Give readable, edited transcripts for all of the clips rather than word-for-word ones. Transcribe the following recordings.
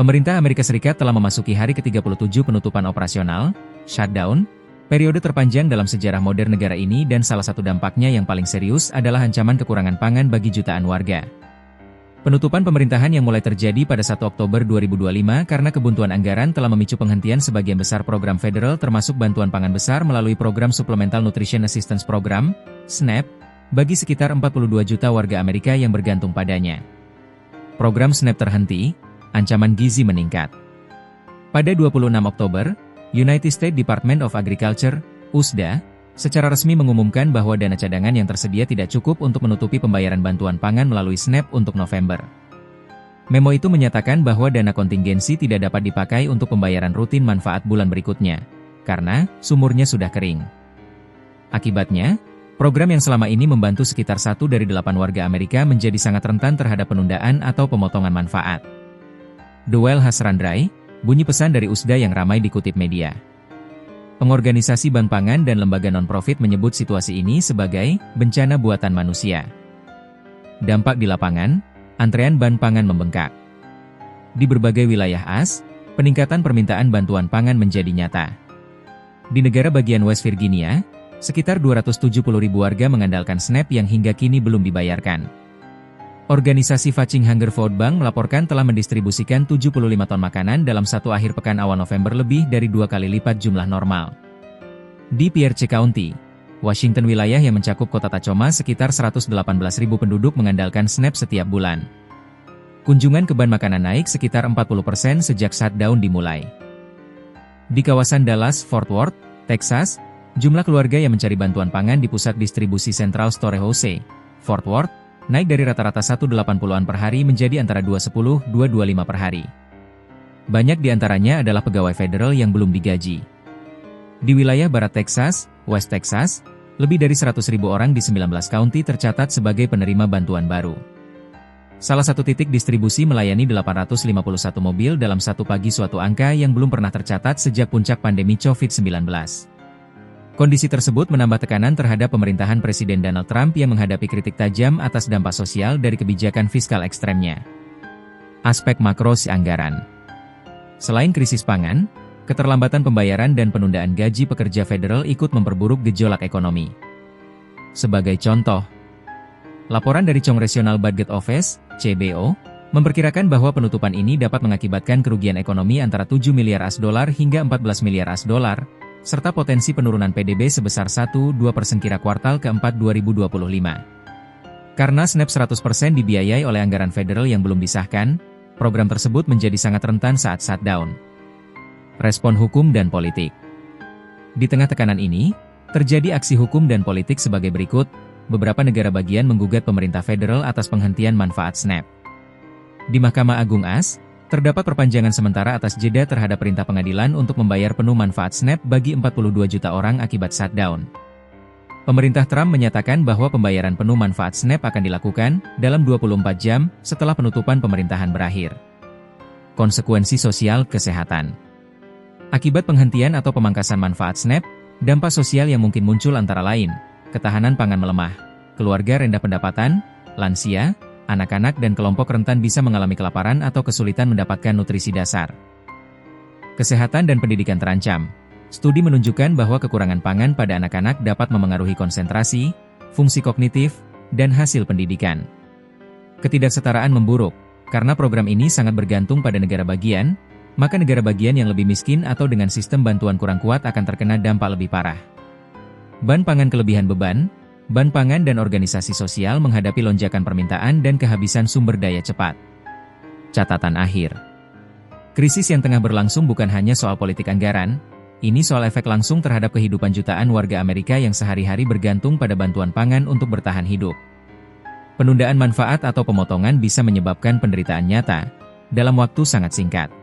Pemerintah Amerika Serikat telah memasuki hari ke-37 penutupan operasional, shutdown, periode terpanjang dalam sejarah modern negara ini dan salah satu dampaknya yang paling serius adalah ancaman kekurangan pangan bagi jutaan warga. Penutupan pemerintahan yang mulai terjadi pada 1 Oktober 2025 karena kebuntuan anggaran telah memicu penghentian sebagian besar program federal termasuk bantuan pangan besar melalui program Supplemental Nutrition Assistance Program, SNAP, bagi sekitar 42 juta warga Amerika yang bergantung padanya. Program SNAP terhenti, ancaman gizi meningkat. Pada 26 Oktober, United States Department of Agriculture, USDA, secara resmi mengumumkan bahwa dana cadangan yang tersedia tidak cukup untuk menutupi pembayaran bantuan pangan melalui SNAP untuk November. Memo itu menyatakan bahwa dana kontingensi tidak dapat dipakai untuk pembayaran rutin manfaat bulan berikutnya, karena sumurnya sudah kering. Akibatnya, program yang selama ini membantu sekitar 1 dari 8 warga Amerika menjadi sangat rentan terhadap penundaan atau pemotongan manfaat. Dowell Hasrandrai, bunyi pesan dari USDA yang ramai dikutip media. Pengorganisasi Bank Pangan dan lembaga non-profit menyebut situasi ini sebagai bencana buatan manusia. Dampak di lapangan, antrean bahan pangan membengkak. Di berbagai wilayah AS, peningkatan permintaan bantuan pangan menjadi nyata. Di negara bagian West Virginia, sekitar 270.000 warga mengandalkan SNAP yang hingga kini belum dibayarkan. Organisasi Facing Hunger Food Bank melaporkan telah mendistribusikan 75 ton makanan dalam satu akhir pekan awal November lebih dari 2 kali lipat jumlah normal. Di Pierce County, Washington, wilayah yang mencakup kota Tacoma, sekitar 118.000 penduduk mengandalkan SNAP setiap bulan. Kunjungan ke bank makanan naik sekitar 40% sejak shutdown dimulai. Di kawasan Dallas-Fort Worth, Texas, jumlah keluarga yang mencari bantuan pangan di pusat distribusi Central Storehouse, Fort Worth, naik dari rata-rata 180-an per hari menjadi antara 210-225 per hari. Banyak di antaranya adalah pegawai federal yang belum digaji. Di wilayah Barat Texas, West Texas, lebih dari 100.000 orang di 19 county tercatat sebagai penerima bantuan baru. Salah satu titik distribusi melayani 851 mobil dalam satu pagi, suatu angka yang belum pernah tercatat sejak puncak pandemi COVID-19. Kondisi tersebut menambah tekanan terhadap pemerintahan Presiden Donald Trump yang menghadapi kritik tajam atas dampak sosial dari kebijakan fiskal ekstremnya. Aspek makro anggaran. Selain krisis pangan, keterlambatan pembayaran dan penundaan gaji pekerja federal ikut memperburuk gejolak ekonomi. Sebagai contoh, laporan dari Congressional Budget Office, CBO, memperkirakan bahwa penutupan ini dapat mengakibatkan kerugian ekonomi antara 7 miliar US dolar hingga 14 miliar US dolar, serta potensi penurunan PDB sebesar 1-2% kira kuartal keempat 2025. Karena SNAP 100% dibiayai oleh anggaran federal yang belum disahkan, program tersebut menjadi sangat rentan saat shutdown. Respon hukum dan politik. Di tengah tekanan ini, terjadi aksi hukum dan politik sebagai berikut. Beberapa negara bagian menggugat pemerintah federal atas penghentian manfaat SNAP. Di Mahkamah Agung AS, terdapat perpanjangan sementara atas jeda terhadap perintah pengadilan untuk membayar penuh manfaat SNAP bagi 42 juta orang akibat shutdown. Pemerintah Trump menyatakan bahwa pembayaran penuh manfaat SNAP akan dilakukan dalam 24 jam setelah penutupan pemerintahan berakhir. Konsekuensi sosial kesehatan. Akibat penghentian atau pemangkasan manfaat SNAP, dampak sosial yang mungkin muncul antara lain, ketahanan pangan melemah, keluarga rendah pendapatan, lansia, anak-anak dan kelompok rentan bisa mengalami kelaparan atau kesulitan mendapatkan nutrisi dasar. Kesehatan dan pendidikan terancam. Studi menunjukkan bahwa kekurangan pangan pada anak-anak dapat memengaruhi konsentrasi, fungsi kognitif, dan hasil pendidikan. Ketidaksetaraan memburuk. Karena program ini sangat bergantung pada negara bagian, maka negara bagian yang lebih miskin atau dengan sistem bantuan kurang kuat akan terkena dampak lebih parah. Bahan pangan kelebihan beban. Bahan pangan dan organisasi sosial menghadapi lonjakan permintaan dan kehabisan sumber daya cepat. Catatan akhir. Krisis yang tengah berlangsung bukan hanya soal politik anggaran, ini soal efek langsung terhadap kehidupan jutaan warga Amerika yang sehari-hari bergantung pada bantuan pangan untuk bertahan hidup. Penundaan manfaat atau pemotongan bisa menyebabkan penderitaan nyata dalam waktu sangat singkat.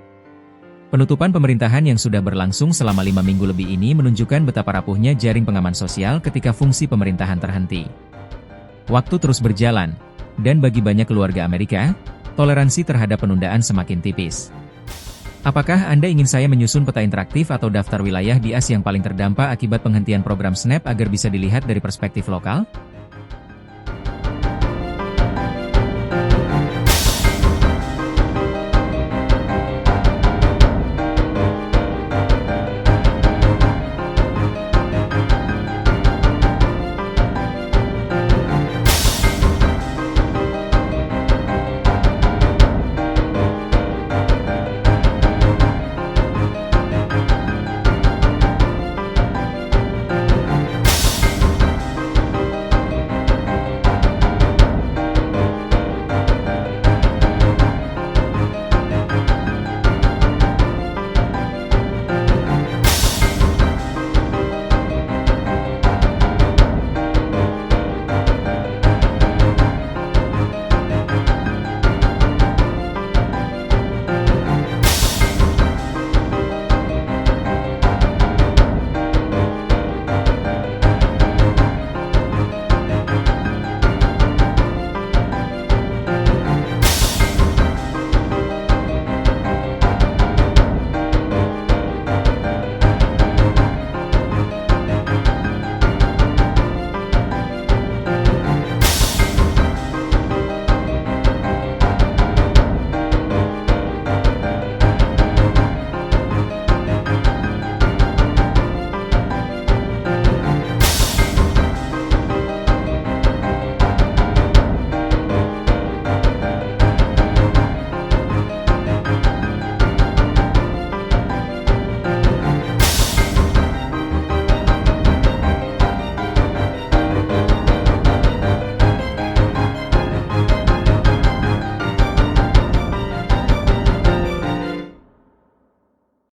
Penutupan pemerintahan yang sudah berlangsung selama 5 minggu lebih ini menunjukkan betapa rapuhnya jaring pengaman sosial ketika fungsi pemerintahan terhenti. Waktu terus berjalan, dan bagi banyak keluarga Amerika, toleransi terhadap penundaan semakin tipis. Apakah Anda ingin saya menyusun peta interaktif atau daftar wilayah di AS yang paling terdampak akibat penghentian program SNAP agar bisa dilihat dari perspektif lokal?